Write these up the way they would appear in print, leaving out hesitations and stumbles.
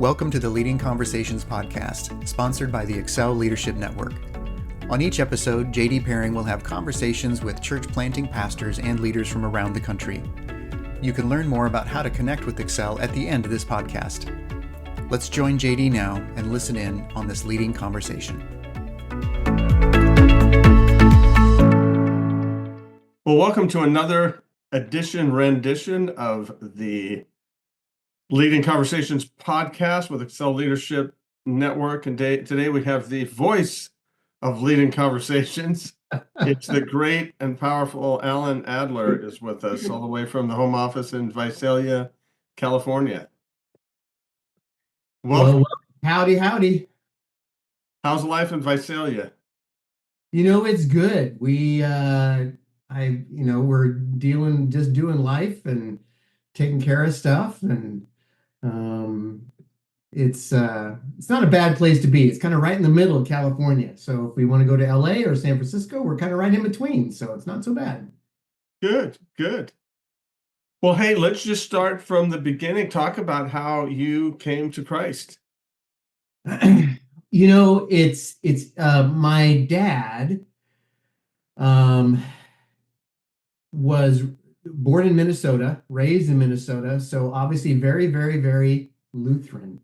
Welcome to the Leading Conversations podcast, sponsored by the Excel Leadership Network. On each episode, JD Pairing will have conversations with church planting pastors and leaders from around the country. You can learn more about how to connect with Excel at the end of this podcast. Let's join JD now and listen in on this leading conversation. Well, welcome to another rendition of the Leading Conversations podcast with Excel Leadership Network. And today we have the voice of Leading Conversations. It's the great and powerful Alan Adler is with us all the way from the home office in Visalia, California. Welcome. Well, howdy. How's life in Visalia? It's good. We're doing life and taking care of stuff, and it's not a bad place to be. It's kind of right in the middle of California. So if we want to go to LA or San Francisco, we're kind of right in between. So it's not so bad. Good. Well, hey, let's just start from the beginning. Talk about how you came to Christ. It's my dad was born in Minnesota, raised in Minnesota, so obviously very, very, very Lutheran.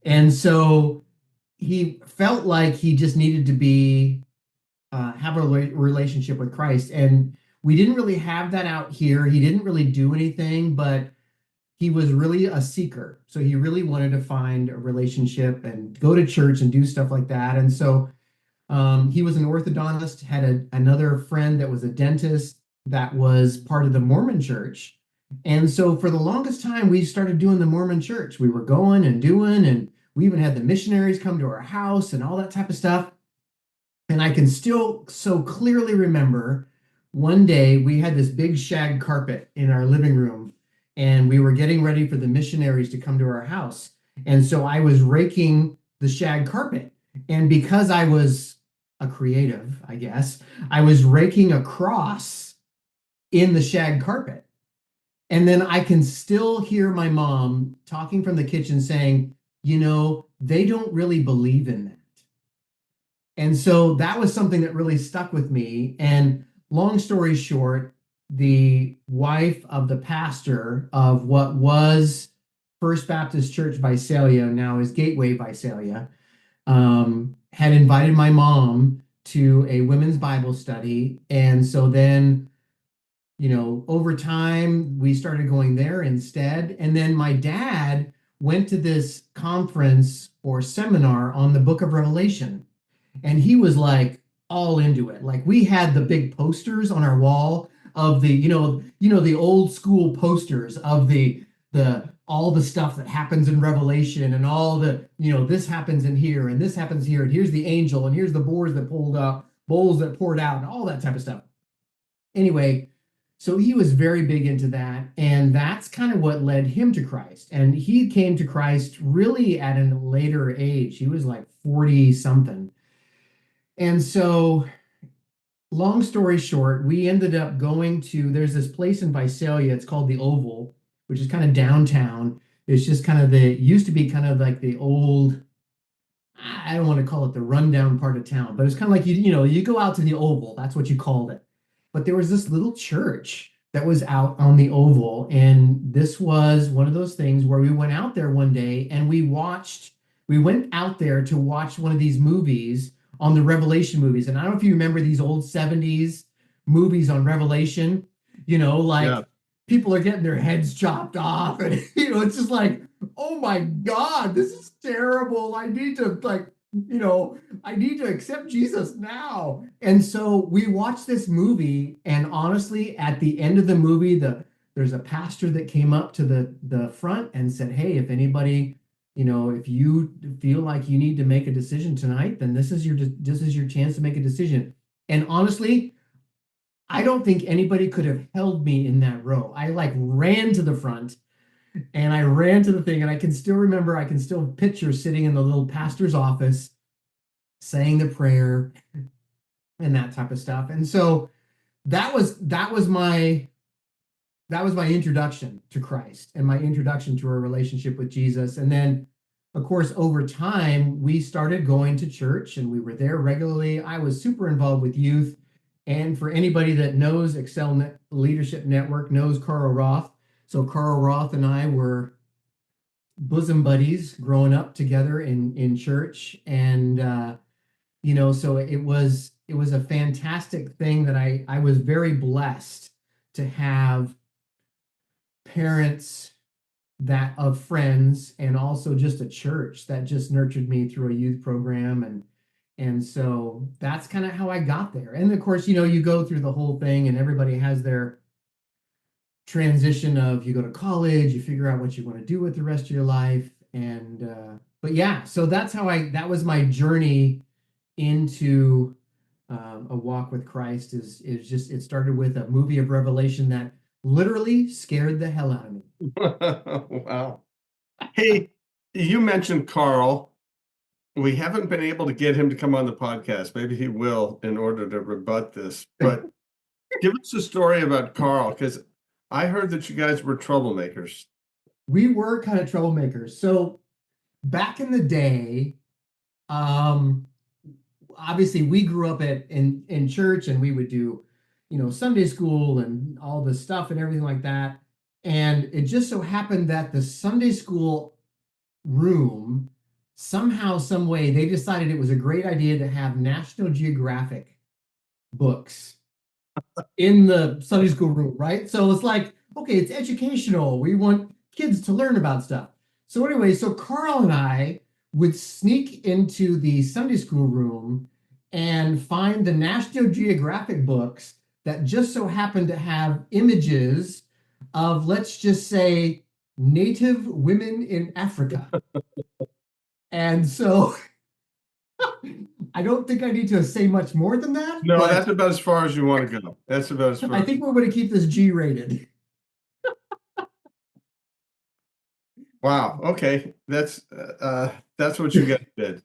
And so he felt like he just needed to have a relationship with Christ. And we didn't really have that out here. He didn't really do anything, but he was really a seeker. So he really wanted to find a relationship and go to church and do stuff like that. And so he was an orthodontist, had another friend that was a dentist that was part of the Mormon church. And so for the longest time, we started doing the Mormon church. We were going and doing, and we even had the missionaries come to our house and all that type of stuff. And I can still so clearly remember one day we had this big shag carpet in our living room, and we were getting ready for the missionaries to come to our house. And so I was raking the shag carpet. And because I was a creative, I guess, I was raking a cross in the shag carpet. And then I can still hear my mom talking from the kitchen saying, they don't really believe in that. And so that was something that really stuck with me. And long story short, the wife of the pastor of what was First Baptist Church Visalia, now is Gateway Visalia, had invited my mom to a women's Bible study. And so then, over time, we started going there instead. And then my dad went to this conference or seminar on the book of Revelation. And he was like all into it. Like we had the big posters on our wall of the, the old school posters of the all the stuff that happens in Revelation and all the, this happens in here and this happens here. And here's the angel and here's the bowls that poured out and all that type of stuff. Anyway, so he was very big into that. And that's kind of what led him to Christ. And he came to Christ really at a later age. He was like 40 something. And so long story short, we ended up going there's this place in Visalia. It's called the Oval, which is kind of downtown. It's just kind of used to be kind of like the old, I don't want to call it the rundown part of town, but it's kind of like, you go out to the Oval. That's what you called it. But there was this little church that was out on the Oval. And this was one of those things where we went out there one day and we went out there to watch one of these movies on the Revelation movies. And I don't know if you remember these old 70s movies on Revelation, people are getting their heads chopped off. And, it's just like, oh my God, this is terrible. I need to accept Jesus now. And so we watched this movie, and honestly, at the end of the movie, there's a pastor that came up to the front and said, hey, if anybody, if you feel like you need to make a decision tonight, then this is your chance to make a decision. And honestly, I don't think anybody could have held me in that row. I ran to the front and I ran to the thing, and I can still picture sitting in the little pastor's office saying the prayer and that type of stuff. And so that was my introduction to Christ and my introduction to a relationship with Jesus. And then of course, over time, we started going to church and we were there regularly. I was super involved with youth. And for anybody that knows Leadership Network, knows Karl Roth. So Karl Roth and I were bosom buddies growing up together in church. And, so it was a fantastic thing that I was very blessed to have parents that of friends and also just a church that just nurtured me through a youth program. And so that's kind of how I got there. And of course, you go through the whole thing and everybody has their transition of you go to college, you figure out what you want to do with the rest of your life. And but yeah, so that was my journey into a walk with Christ is just it started with a movie of Revelation that literally scared the hell out of me. Wow. Hey, you mentioned Karl. We haven't been able to get him to come on the podcast. Maybe he will in order to rebut this. But give us a story about Karl, because I heard that you guys were troublemakers. We were kind of troublemakers. So back in the day, obviously we grew up in church and we would do, Sunday school and all this stuff and everything like that. And it just so happened that the Sunday school room, somehow, some way, they decided it was a great idea to have National Geographic books in the Sunday school room, right? So it's like, okay, it's educational. We want kids to learn about stuff. So anyway, so Karl and I would sneak into the Sunday school room and find the National Geographic books that just so happened to have images of, let's just say, Native women in Africa. And so I don't think I need to say much more than that. No, that's about as far as you want to go. That's about as far. I think we're going to keep this G-rated. Wow. Okay. That's what you guys did.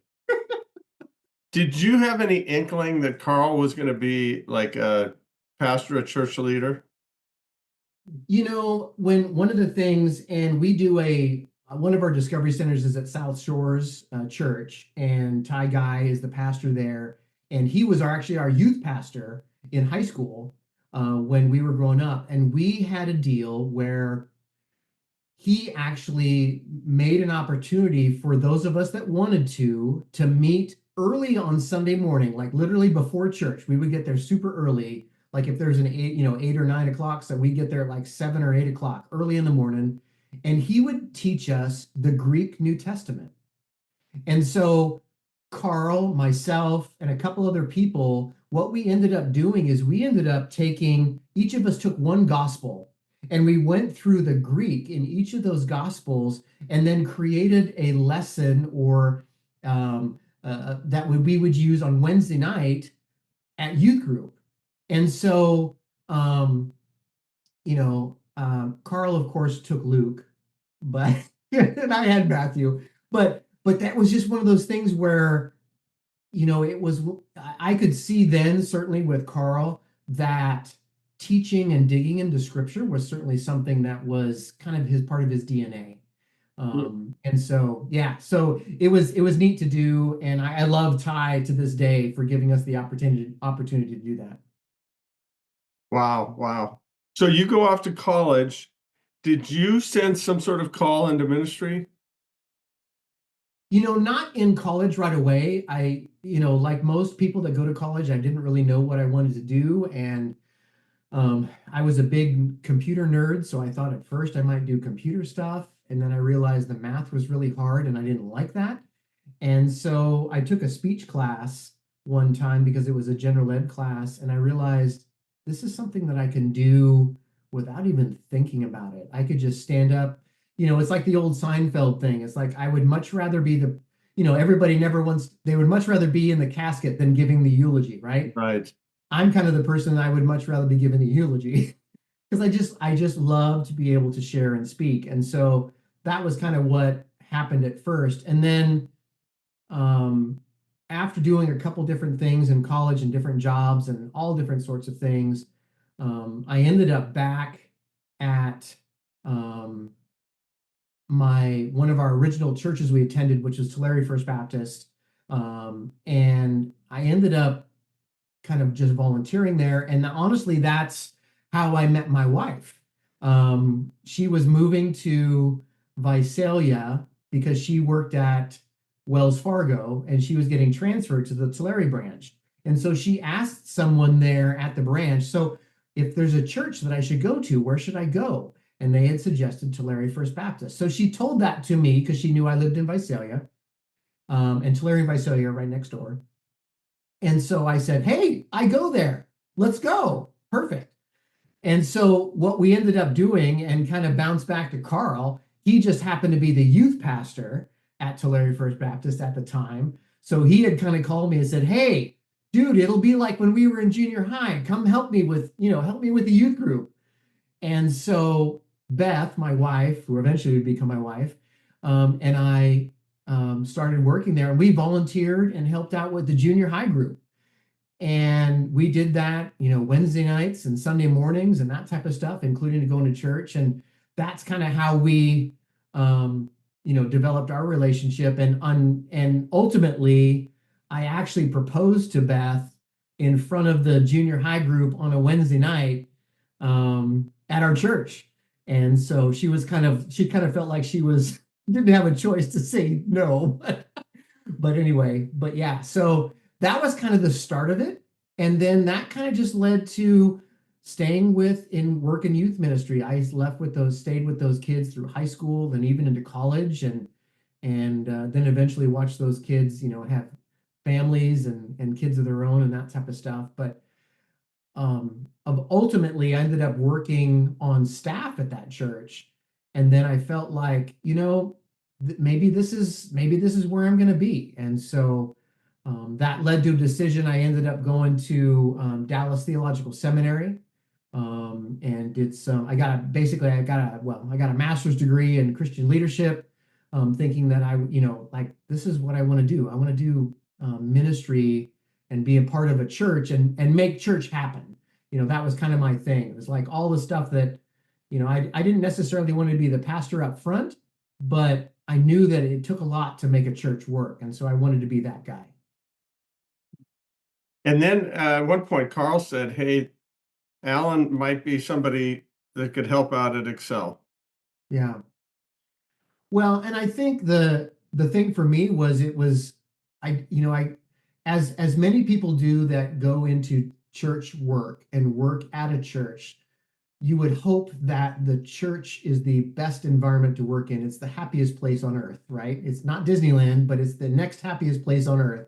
Did you have any inkling that Karl was going to be like a pastor, a church leader? When one of the things, and we do one of our discovery centers is at South Shores Church, and Ty Guy is the pastor there, and he was actually our youth pastor in high school when we were growing up, and we had a deal where he actually made an opportunity for those of us that wanted to meet early on Sunday morning, like literally before church. We would get there super early. Like if there's an 8 or 9 o'clock, so we get there at like 7 or 8 o'clock early in the morning. And he would teach us the Greek New Testament. And so Karl, myself, and a couple other people, what we ended up doing is we ended up each of us took one gospel, and we went through the Greek in each of those gospels and then created a lesson or that we would use on Wednesday night at youth group. And so, Karl, of course, took Luke, but and I had Matthew, but that was just one of those things where, I could see then, certainly with Karl, that teaching and digging into scripture was certainly something that was kind of part of his DNA. And so, yeah, so it was neat to do. And I love Ty to this day for giving us the opportunity to do that. Wow. Wow. So you go off to college. Did you sense some sort of call into ministry? Not in college right away. Like most people that go to college, I didn't really know what I wanted to do. And I was a big computer nerd, so I thought at first I might do computer stuff. And then I realized the math was really hard and I didn't like that. And so I took a speech class one time because it was a general ed class. And I realized this is something that I can do without even thinking about it. I could just stand up. It's like the old Seinfeld thing. It's like I would much rather be they would much rather be in the casket than giving the eulogy, right? Right. I'm kind of the person that I would much rather be giving the eulogy because I just love to be able to share and speak. And so that was kind of what happened at first. And then after doing a couple different things in college and different jobs and all different sorts of things, I ended up back at one of our original churches we attended, which was Tulare First Baptist. And I ended up kind of just volunteering there. And honestly, that's how I met my wife. She was moving to Visalia because she worked at Wells Fargo and she was getting transferred to the Tulare branch. And so she asked someone there at the branch, so if there's a church that I should go to, where should I go? And they had suggested Tulare First Baptist. So she told that to me because she knew I lived in Visalia. And Tulare and Visalia are right next door. And so I said, hey, I go there. Let's go. Perfect. And so what we ended up doing, and kind of bounce back to Karl, he just happened to be the youth pastor at Tulare First Baptist at the time. So he had kind of called me and said, hey, dude, it'll be like when we were in junior high. Come help me with the youth group. And so Beth, my wife, who eventually would become my wife, and I started working there. And we volunteered and helped out with the junior high group. And we did that, Wednesday nights and Sunday mornings and that type of stuff, including going to church. And that's kind of how we, developed our relationship. And ultimately, I actually proposed to Beth in front of the junior high group on a Wednesday night at our church. And so she kind of felt like she didn't have a choice to say no. But anyway, yeah, so that was kind of the start of it. And then that kind of just led to staying in work and youth ministry. I stayed with those kids through high school and even into college, and then eventually watched those kids, have families and kids of their own and that type of stuff. But ultimately, I ended up working on staff at that church, and then I felt like, maybe this is where I'm going to be. And so that led to a decision. I ended up going to Dallas Theological Seminary, and did I got a master's degree in Christian leadership, thinking that this is what I want to do. I want to do ministry and be a part of a church and make church happen. That was kind of my thing. It was like all the stuff that, I didn't necessarily want to be the pastor up front, but I knew that it took a lot to make a church work. And so I wanted to be that guy. And then at one point, Karl said, hey, Alan might be somebody that could help out at Excel. Yeah. Well, and I think the thing for me was as many people do that go into church work and work at a church, you would hope that the church is the best environment to work in. It's the happiest place on earth, right? It's not Disneyland, but it's the next happiest place on earth.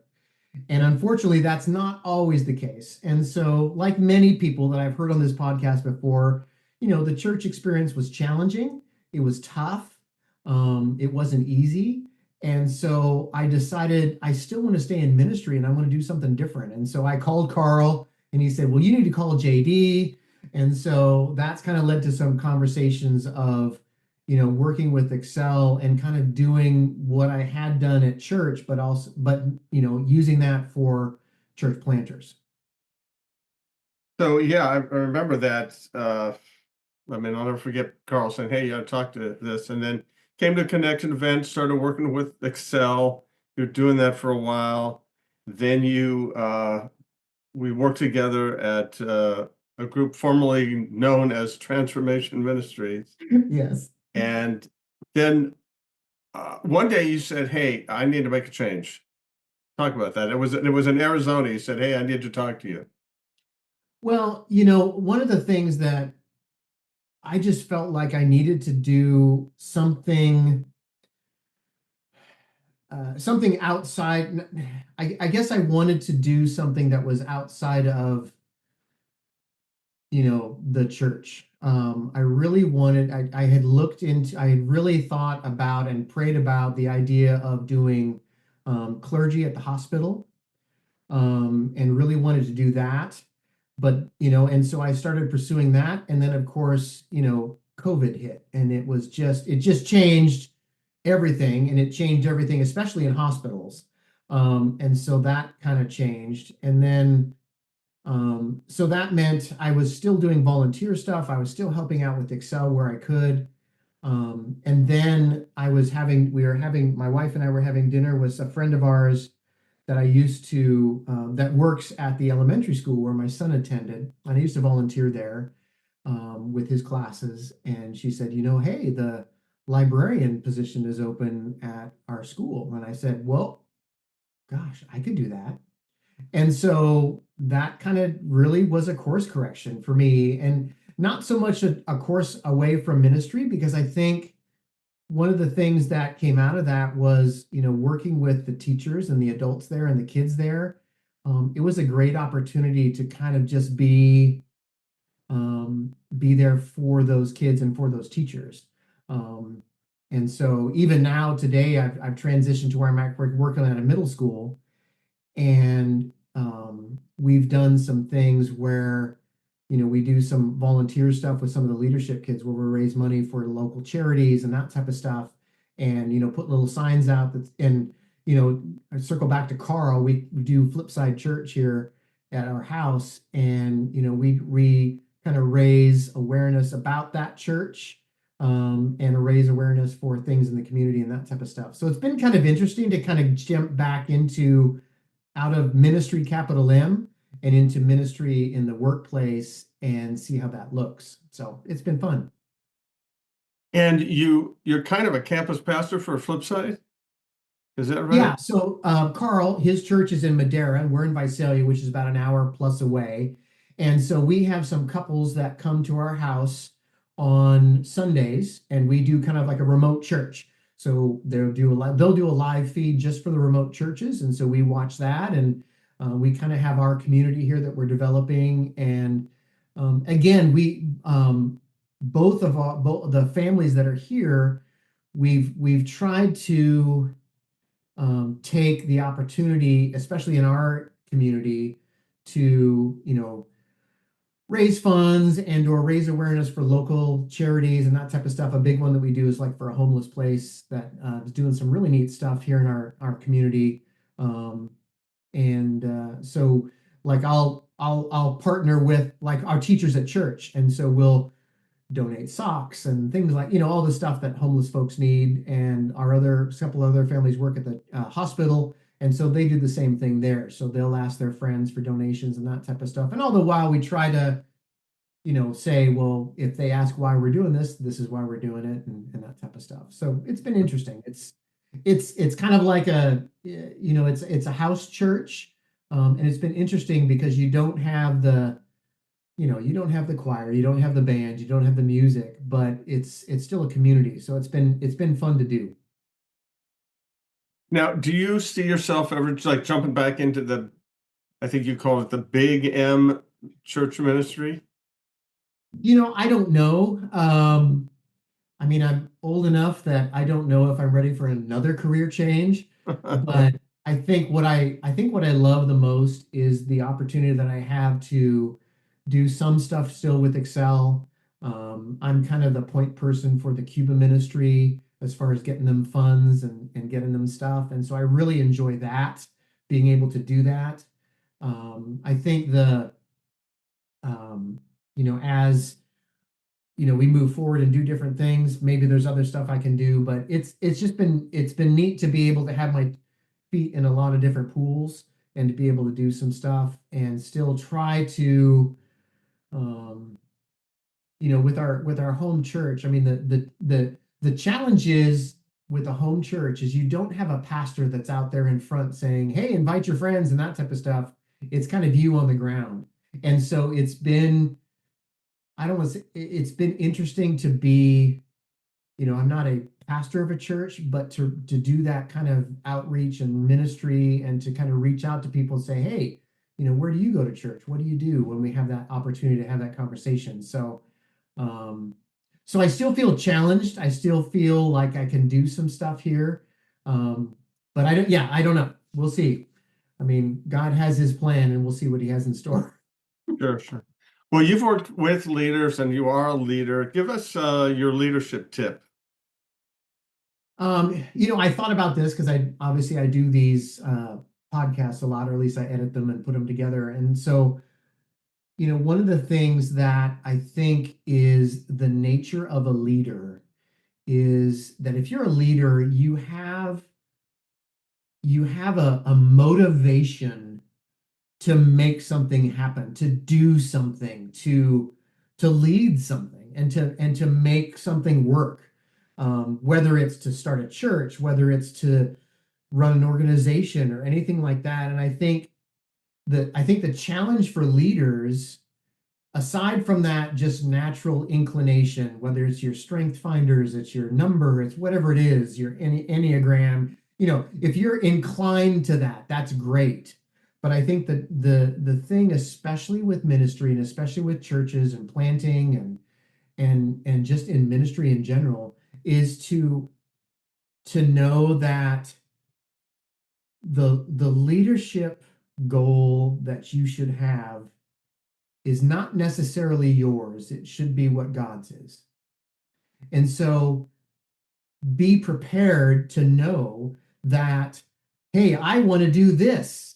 And unfortunately, that's not always the case. And so, like many people that I've heard on this podcast before, the church experience was challenging. It was tough. It wasn't easy. And so I decided I still want to stay in ministry and I want to do something different. And so I called Karl and he said, well, you need to call JD. And so that's kind of led to some conversations of, working with Excel and kind of doing what I had done at church, but using that for church planters. So yeah, I remember that. I'll never forget Karl saying, hey, you got to talk to this. And then came to Connection event, started working with Excel. You're doing that for a while. Then we worked together at a group formerly known as Transformation Ministries. Yes. And then one day you said, hey, I need to make a change. Talk about that. It was in Arizona. You said, hey, I need to talk to you. Well, one of the things that I just felt like I needed to do something outside. I guess I wanted to do something that was outside of, the church. I really wanted, I had really thought about and prayed about the idea of doing clergy at the hospital, and really wanted to do that. But, and so I started pursuing that. And then of course, COVID hit, and it just changed everything, and it changed everything, especially in hospitals. And so that kind of changed. And then, so that meant I was still doing volunteer stuff. I was still helping out with Excel where I could. And then my wife and I were having dinner with a friend of ours that I used to, that works at the elementary school where my son attended. And I used to volunteer there with his classes. And she said, hey, the librarian position is open at our school. And I said, well, gosh, I could do that. And so that kind of really was a course correction for me, and not so much a course away from ministry, because I think one of the things that came out of that was, working with the teachers and the adults there and the kids there. It was a great opportunity to kind of just be there for those kids and for those teachers. And so even now today, I've transitioned to where I'm working at a middle school, and we've done some things where, we do some volunteer stuff with some of the leadership kids where we raise money for local charities and that type of stuff. And, put little signs out I circle back to Karl, we do Flipside Church here at our house. And, we kind of raise awareness about that church, and raise awareness for things in the community and that type of stuff. So it's been kind of interesting to kind of jump back out of ministry, capital M, and into ministry in the workplace and see how that looks. So it's been fun. And you're kind of a campus pastor for Flipside? Is that right? Yeah. So Karl, his church is in Madera, and we're in Visalia, which is about an hour plus away. And so we have some couples that come to our house on Sundays, and we do kind of like a remote church. So they'll do a live feed just for the remote churches, and so we watch that, and we kind of have our community here that we're developing. And again, both the families that are here, we've tried to take the opportunity, especially in our community, to raise funds and or raise awareness for local charities and that type of stuff. A big one that we do is like for a homeless place that is doing some really neat stuff here in our community. So like I'll partner with like our teachers at church, and so we'll donate socks and things like, all the stuff that homeless folks need. And a couple other families work at the hospital, and so they do the same thing there. So they'll ask their friends for donations and that type of stuff. And all the while we try to, say, well, if they ask why we're doing this, this is why we're doing it, and that type of stuff. So it's been interesting. It's kind of like it's a house church. And it's been interesting because you don't have the choir, you don't have the band, you don't have the music, but it's still a community. So it's been fun to do. Now, do you see yourself ever like jumping back into I think you call it the Big M church ministry? I don't know. I mean, I'm old enough that I don't know if I'm ready for another career change, but I think what I love the most is the opportunity that I have to do some stuff still with Excel. I'm kind of the point person for the Cuba ministry as far as getting them funds and getting them stuff. And so I really enjoy that, being able to do that. I think as we move forward and do different things, maybe there's other stuff I can do, but it's been neat to be able to have my feet in a lot of different pools and to be able to do some stuff and still try to, with our home church. I mean, the challenge is with a home church is you don't have a pastor that's out there in front saying, hey, invite your friends and that type of stuff. It's kind of you on the ground. And so it's been interesting to be, I'm not a pastor of a church, but to do that kind of outreach and ministry and to kind of reach out to people and say, hey, where do you go to church? What do you do, when we have that opportunity to have that conversation? So I still feel challenged. I still feel like I can do some stuff here. But I don't know. We'll see. I mean, God has his plan, and we'll see what he has in store. Sure. Well, you've worked with leaders and you are a leader. Give us your leadership tip. I thought about this because I do these podcasts a lot, or at least I edit them and put them together. And so, one of the things that I think is the nature of a leader is that if you're a leader, you have a motivation to make something happen, to do something, to lead something, and to make something work. Whether it's to start a church, whether it's to run an organization or anything like that. And I think the challenge for leaders, aside from that just natural inclination, whether it's your strength finders, it's your number, it's whatever it is, your Enneagram, if you're inclined to that, that's great. But I think that the thing, especially with ministry and especially with churches and planting and just in ministry in general, is to know that the leadership goal that you should have is not necessarily yours. It should be what God's is. And so be prepared to know that, hey, I want to do this,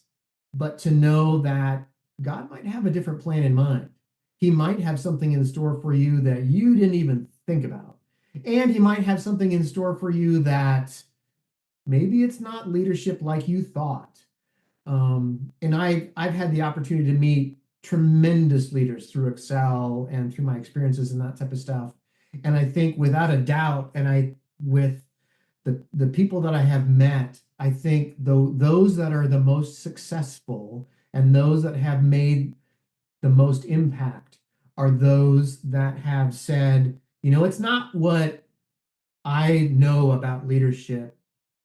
but to know that God might have a different plan in mind. He might have something in store for you that you didn't even think about. And he might have something in store for you that maybe it's not leadership like you thought. And I've had the opportunity to meet tremendous leaders through Excel and through my experiences and that type of stuff. And I think without a doubt, with the people that I have met, I think those that are the most successful and those that have made the most impact are those that have said, it's not what I know about leadership.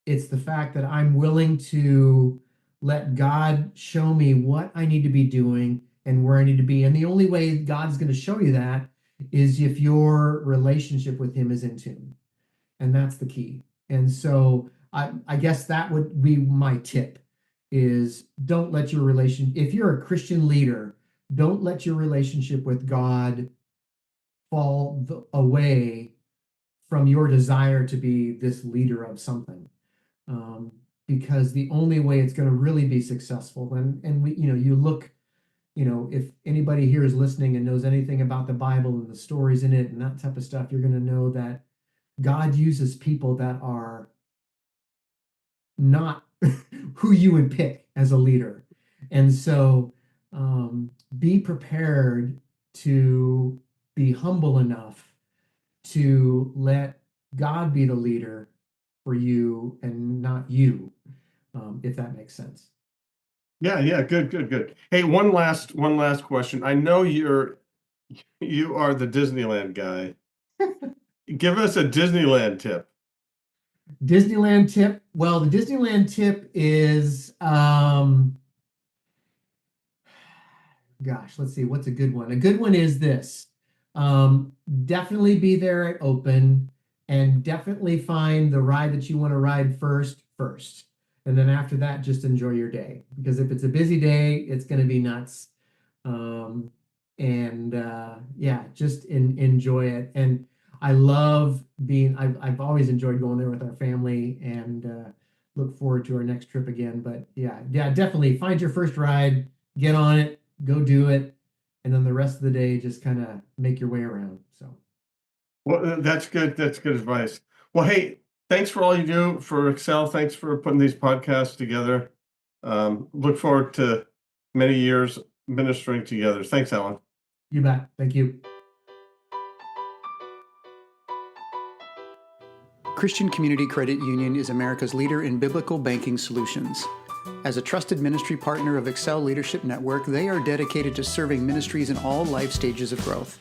It's the fact that I'm willing to let God show me what I need to be doing and where I need to be. And the only way God's going to show you that is if your relationship with him is in tune. And that's the key. And so I guess that would be my tip, is don't let your if you're a Christian leader, don't let your relationship with God fall away from your desire to be this leader of something. Because the only way it's going to really be successful, and we, you look, if anybody here is listening and knows anything about the Bible and the stories in it and that type of stuff, you're going to know that God uses people that are not who you would pick as a leader. And so be prepared to be humble enough to let God be the leader for you and not you, if that makes sense. Yeah, good. Hey, one last question. I know you are the Disneyland guy. Give us a Disneyland tip. Disneyland tip. Well, the Disneyland tip is, gosh, let's see, what's a good one? A good one is this. Definitely be there at open, and definitely find the ride that you want to ride first. And then after that, just enjoy your day. Because if it's a busy day, it's going to be nuts. Just enjoy it. And I love I've always enjoyed going there with our family, and look forward to our next trip again. But yeah, definitely find your first ride, get on it, go do it. And then the rest of the day, just kind of make your way around. So. Well, that's good. That's good advice. Well, hey, thanks for all you do for Excel. Thanks for putting these podcasts together. Look forward to many years ministering together. Thanks, Alan. You bet. Thank you. Christian Community Credit Union is America's leader in biblical banking solutions. As a trusted ministry partner of Excel Leadership Network, they are dedicated to serving ministries in all life stages of growth.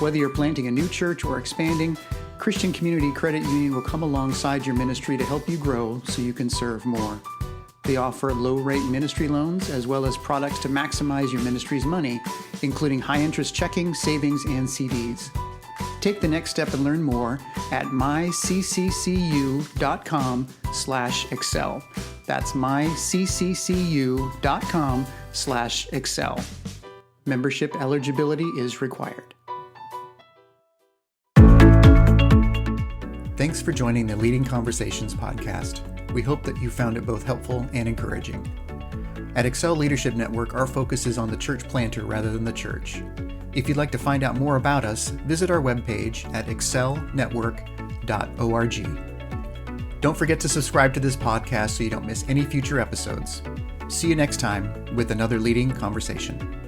Whether you're planting a new church or expanding, Christian Community Credit Union will come alongside your ministry to help you grow so you can serve more. They offer low-rate ministry loans as well as products to maximize your ministry's money, including high-interest checking, savings, and CDs. Take the next step and learn more at mycccu.com/excel. That's mycccu.com/excel. Membership eligibility is required. Thanks for joining the Leading Conversations podcast. We hope that you found it both helpful and encouraging. At Excel Leadership Network, our focus is on the church planter rather than the church. If you'd like to find out more about us, visit our webpage at excelnetwork.org. Don't forget to subscribe to this podcast so you don't miss any future episodes. See you next time with another leading conversation.